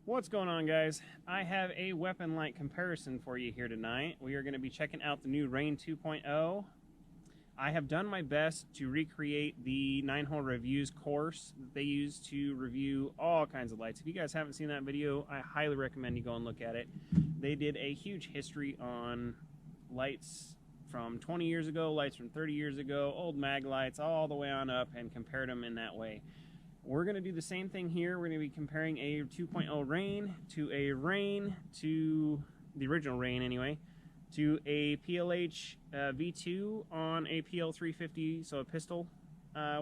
What's going on, guys? I have a weapon light comparison for you here tonight. We are going to be checking out the new Rein 2.0. I have done my best to recreate the 9-hole reviews course that they use to review all kinds of lights. If you guys haven't seen that video, I highly recommend you go and look at it. They did a huge history on lights from 20 years ago, lights from 30 years ago, old mag lights, all the way on up, and compared them in that way. We're going to do the same thing here. We're going to be comparing a 2.0 Rein to a Rein to the original Rein anyway, to a PLHV2 on a PL350, so a pistol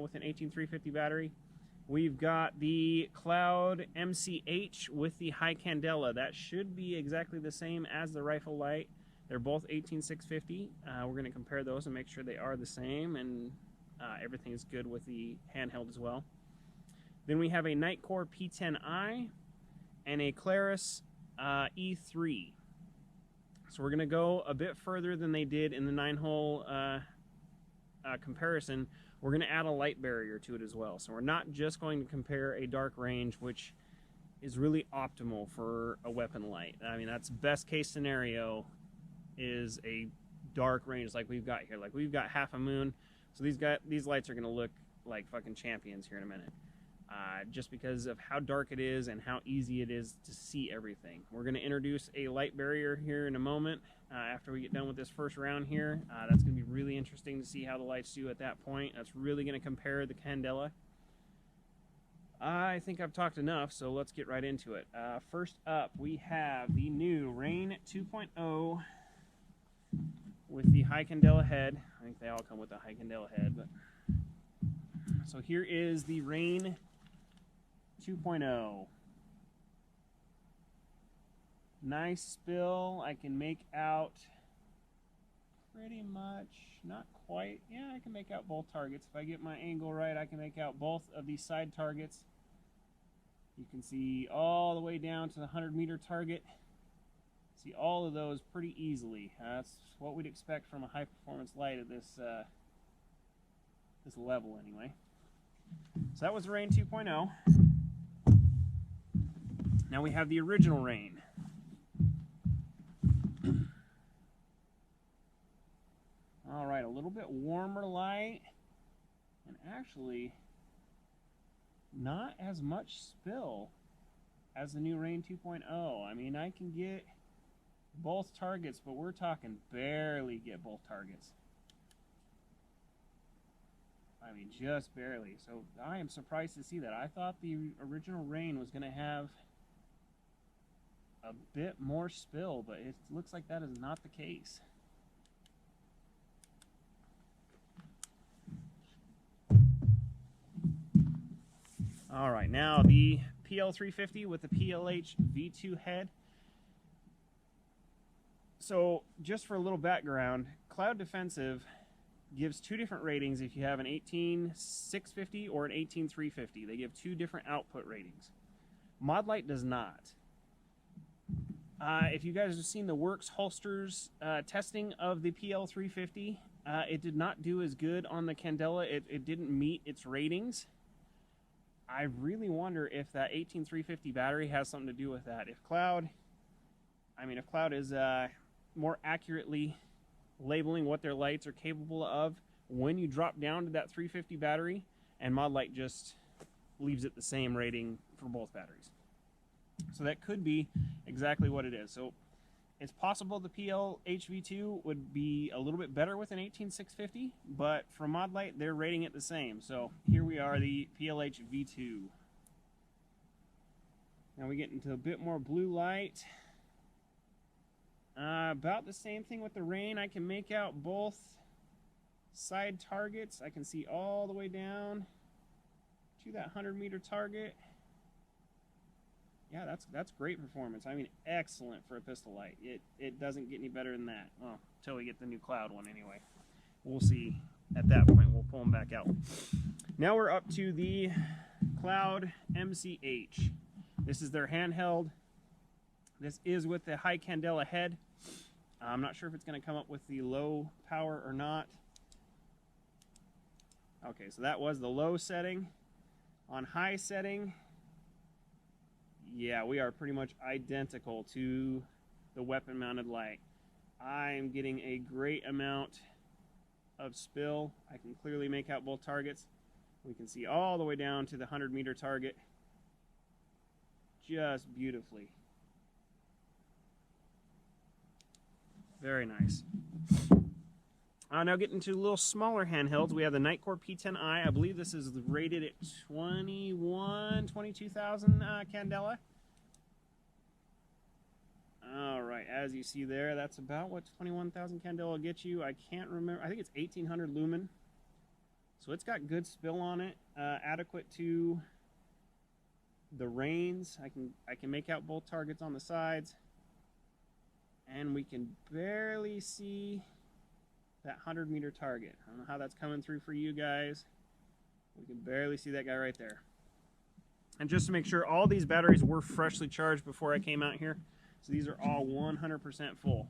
with an 18350 battery. We've got the Cloud MCH with the high candela. That should be exactly the same as the rifle light. They're both 18650. We're going to compare those and make sure they are the same, and everything is good with the handheld as well. Then we have a Nitecore P10i and a Clarus E3. So we're going to go a bit further than they did in the 9-hole comparison. We're going to add a light barrier to it as well. So we're not just going to compare a dark range, which is really optimal for a weapon light. I mean, that's best case scenario is a dark range like we've got here. Like we've got half a moon. So these lights are going to look like fucking champions here in a minute. Just because of how dark it is and how easy it is to see everything. We're going to introduce a light barrier here in a moment after we get done with this first round here. That's going to be really interesting to see how the lights do at that point. That's really going to compare the candela. I think I've talked enough, so let's get right into it. First up, we have the new Rein 2.0 with the high candela head. I think they all come with a high candela head, but so here is the Rein 2.0. Nice spill. I can make out pretty much, not quite. Yeah, I can make out both targets. If I get my angle right, I can make out both of these side targets. You can see all the way down to the 100-meter target. See all of those pretty easily. That's what we'd expect from a high-performance light at this level anyway. So that was the Rein 2.0. Now we have the original Rein. Alright, a little bit warmer light, and actually not as much spill as the new Rein 2.0. I mean, I can get both targets, but we're talking barely get both targets. I mean, just barely. So I am surprised to see that. I thought the original Rein was going to have a bit more spill, but it looks like that is not the case. All right, now the PL350 with the PLHV2 head. So just for a little background, Cloud Defensive gives two different ratings if you have an 18650 or an 18350. They give two different output ratings. Modlite does not. If you guys have seen the Works holsters testing of the PL350, it did not do as good on the candela. It didn't meet its ratings. I really wonder if that 18350 battery has something to do with that. If Cloud is more accurately labeling what their lights are capable of when you drop down to that 350 battery, and Modlite just leaves it the same rating for both batteries. So that could be exactly what it is. So it's possible the PLHV2 would be a little bit better with an 18650, but for Modlite, they're rating it the same. So here we are, the PLHV2. Now we get into a bit more blue light. About the same thing with the Rein. I can make out both side targets. I can see all the way down to that 100-meter target. Yeah, that's great performance. I mean, excellent for a pistol light. It doesn't get any better than that. Well, until we get the new Cloud one anyway. We'll see at that point. We'll pull them back out. Now we're up to the Cloud MCH. This is their handheld. This is with the high candela head. I'm not sure if it's going to come up with the low power or not. Okay, so that was the low setting. On high setting, Yeah, we are pretty much identical to the weapon mounted light. I'm getting a great amount of spill. I can clearly make out both targets. We can see all the way down to the 100-meter target just beautifully. Very nice. Now getting to a little smaller handhelds, we have the Nitecore P10i. I believe this is rated at 22,000 candela. All right, as you see there, that's about what 21,000 candela will get you. I can't remember. I think it's 1,800 lumen. So it's got good spill on it, adequate to the Reins. I can make out both targets on the sides, and we can barely see that 100-meter target. I don't know how that's coming through for you guys. We can barely see that guy right there. And just to make sure, all these batteries were freshly charged before I came out here. So these are all 100% full.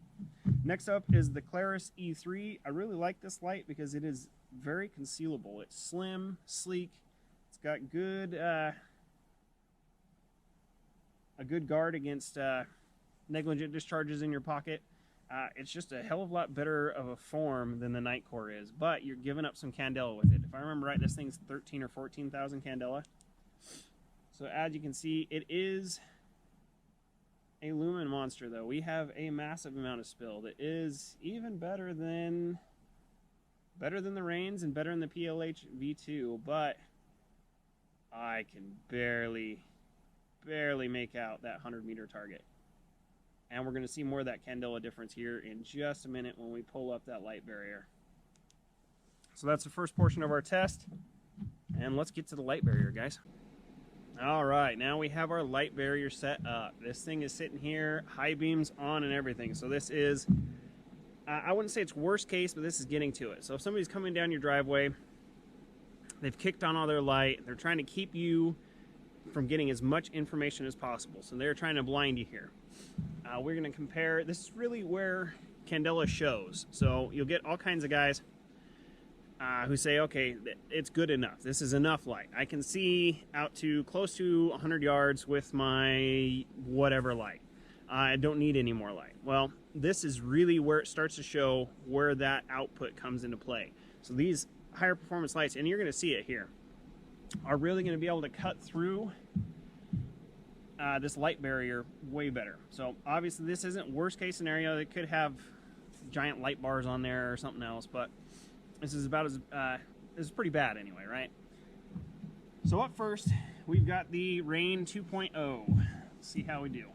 Next up is the Clarus E3. I really like this light because it is very concealable. It's slim, sleek. It's got good a good guard against negligent discharges in your pocket. It's just a hell of a lot better of a form than the Nitecore is, but you're giving up some candela with it. If I remember right, this thing's 13 or 14,000 candela. So as you can see, it is a lumen monster, though. We have a massive amount of spill that is even better than the Reins and better than the PLHV2, but I can barely make out that 100-meter target. And we're going to see more of that candela difference here in just a minute when we pull up that light barrier. So that's the first portion of our test, and let's get to the light barrier, guys. All right, now we have our light barrier set up. This thing is sitting here, high beams on and everything. So this is, I wouldn't say it's worst case, but this is getting to it. So if somebody's coming down your driveway, they've kicked on all their light, they're trying to keep you from getting as much information as possible. So they're trying to blind you here. We're going to compare, this is really where candela shows. So you'll get all kinds of guys who say, okay, it's good enough. This is enough light. I can see out to close to 100 yards with my whatever light. I don't need any more light. Well, this is really where it starts to show where that output comes into play. So these higher performance lights, and you're going to see it here, are really going to be able to cut through this light barrier way better. So obviously this isn't worst case scenario. They could have giant light bars on there or something else, but this is about as this is pretty bad anyway, right? So up first, we've got the Rein 2.0. Let's see how we do.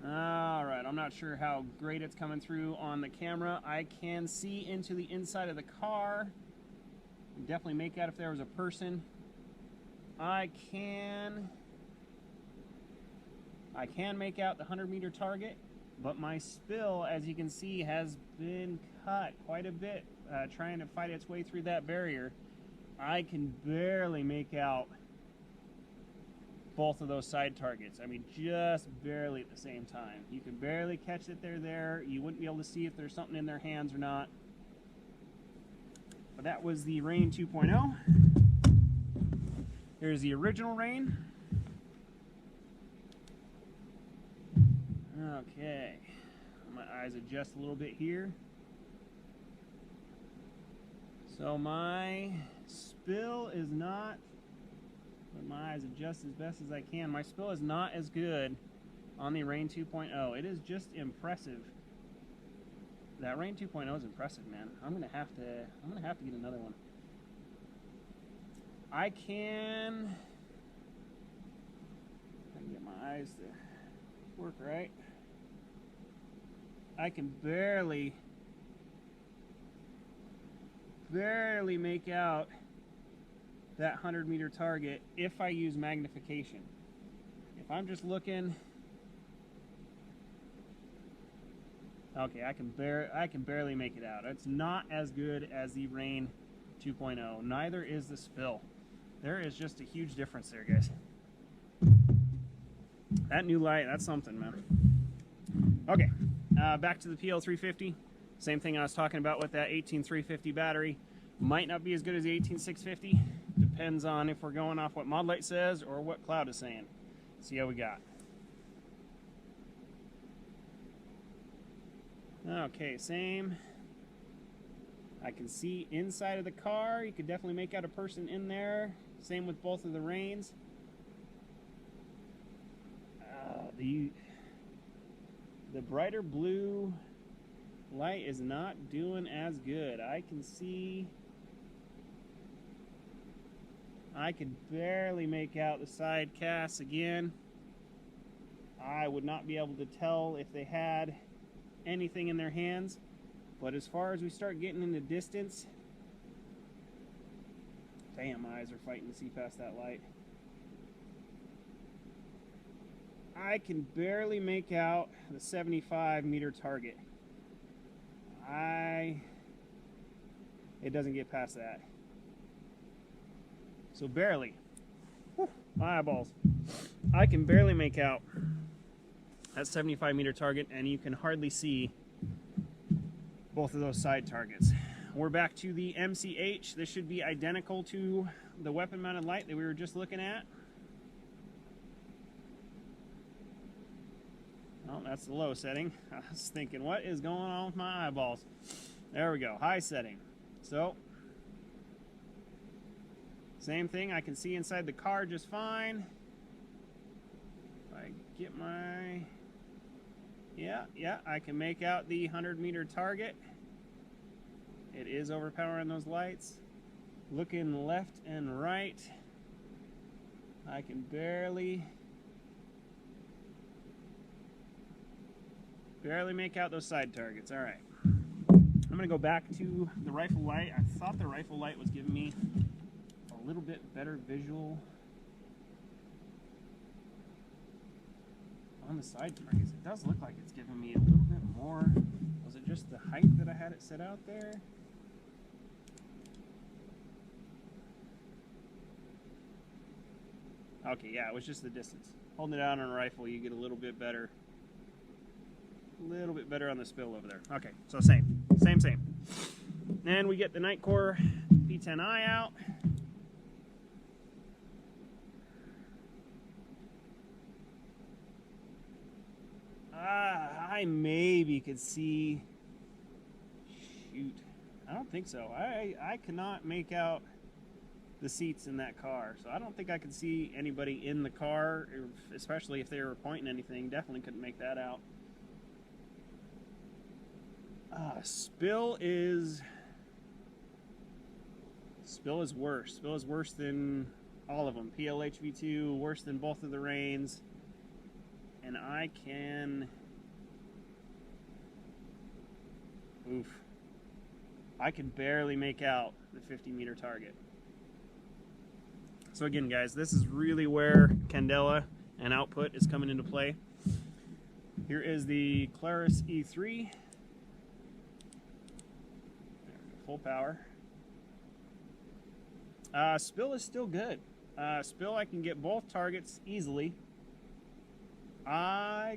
All right, I'm not sure how great it's coming through on the camera. I can see into the inside of the car. Definitely make out if there was a person. I can make out the 100-meter target, but my spill, as you can see, has been cut quite a bit trying to fight its way through that barrier. I can barely make out both of those side targets. I mean, just barely at the same time. You can barely catch that they're there. You wouldn't be able to see if there's something in their hands or not. But that was the Rein 2.0. Here's the original Rein. Okay, my eyes adjust a little bit here. So my spill is not, let my eyes adjust as best as I can. My spill is not as good on the Rein 2.0. It is just impressive. That Rein 2.0 is impressive, man. I'm gonna have to get another one. I can get my eyes to work right. I can barely make out that 100-meter target if I use magnification. If I'm just looking, okay, I can barely make it out. It's not as good as the Rein 2.0. Neither is the spill. There is just a huge difference there, guys. That new light, that's something, man. Okay, back to the PL350. Same thing I was talking about with that 18350 battery. Might not be as good as the 18650. Depends on if we're going off what Modlite says or what Cloud is saying. See how we got. Okay, same. I can see inside of the car. You could definitely make out a person in there. Same with both of the Reins. The brighter blue light is not doing as good. I can see. I could barely make out the side casts again. I would not be able to tell if they had anything in their hands. But as far as we start getting into distance, damn, my eyes are fighting to see past that light. I can barely make out the 75-meter target. It doesn't get past that. So barely. Whew, my eyeballs. I can barely make out that 75-meter target, and you can hardly see both of those side targets. We're back to the MCH. This should be identical to the weapon-mounted light that we were just looking at. Oh, that's the low setting. I was thinking, what is going on with my eyeballs? There we go, high setting. So, same thing, I can see inside the car just fine. If I get my... Yeah, I can make out the 100-meter target. It is overpowering those lights. Looking left and right, I can barely make out those side targets. All right, I'm gonna go back to the rifle light. I thought the rifle light was giving me a little bit better visual on the side targets. It does look like it's giving me a little bit more. Was it just the height that I had it set out there? Okay, yeah, it was just the distance. Holding it out on a rifle, you get a little bit better on the spill over there. Okay, so same. Then we get the Nitecore P10i out. I maybe could see, shoot, I don't think so. I cannot make out the seats in that car, so I don't think I could see anybody in the car, especially if they were pointing anything. Definitely couldn't make that out. Spill is worse. Spill is worse than all of them. PLHV2, worse than both of the Reins. And I can... I can barely make out the 50-meter target. So again, guys, this is really where candela and output is coming into play. Here is the Clarus E3. Full power. Spill is still good. Spill, I can get both targets easily. I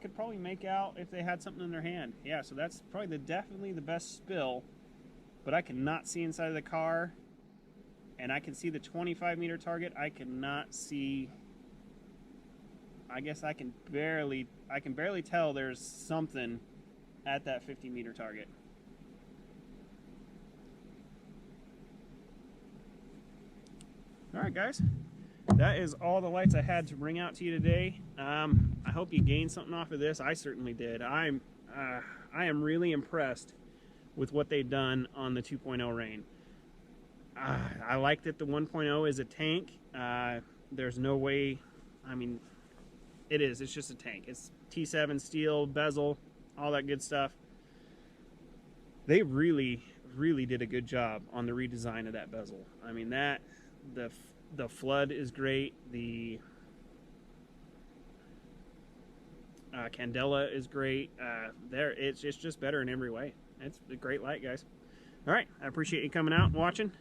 could probably make out if they had something in their hand. Yeah, so that's probably definitely the best spill. But I cannot see inside of the car. And I can see the 25-meter target. I cannot see... I guess I can barely tell there's something at that 50-meter target. Alright, guys. That is all the lights I had to bring out to you today. I hope you gained something off of this. I certainly did. I am really impressed with what they've done on the 2.0 Rein. I like that the 1.0 is a tank. There's no way, I mean, it's just a tank. It's T7 steel, bezel, all that good stuff. They really did a good job on the redesign of that bezel. I mean, the flood is great. The candela is great. It's just better in every way. It's a great light, guys. All right, I appreciate you coming out and watching.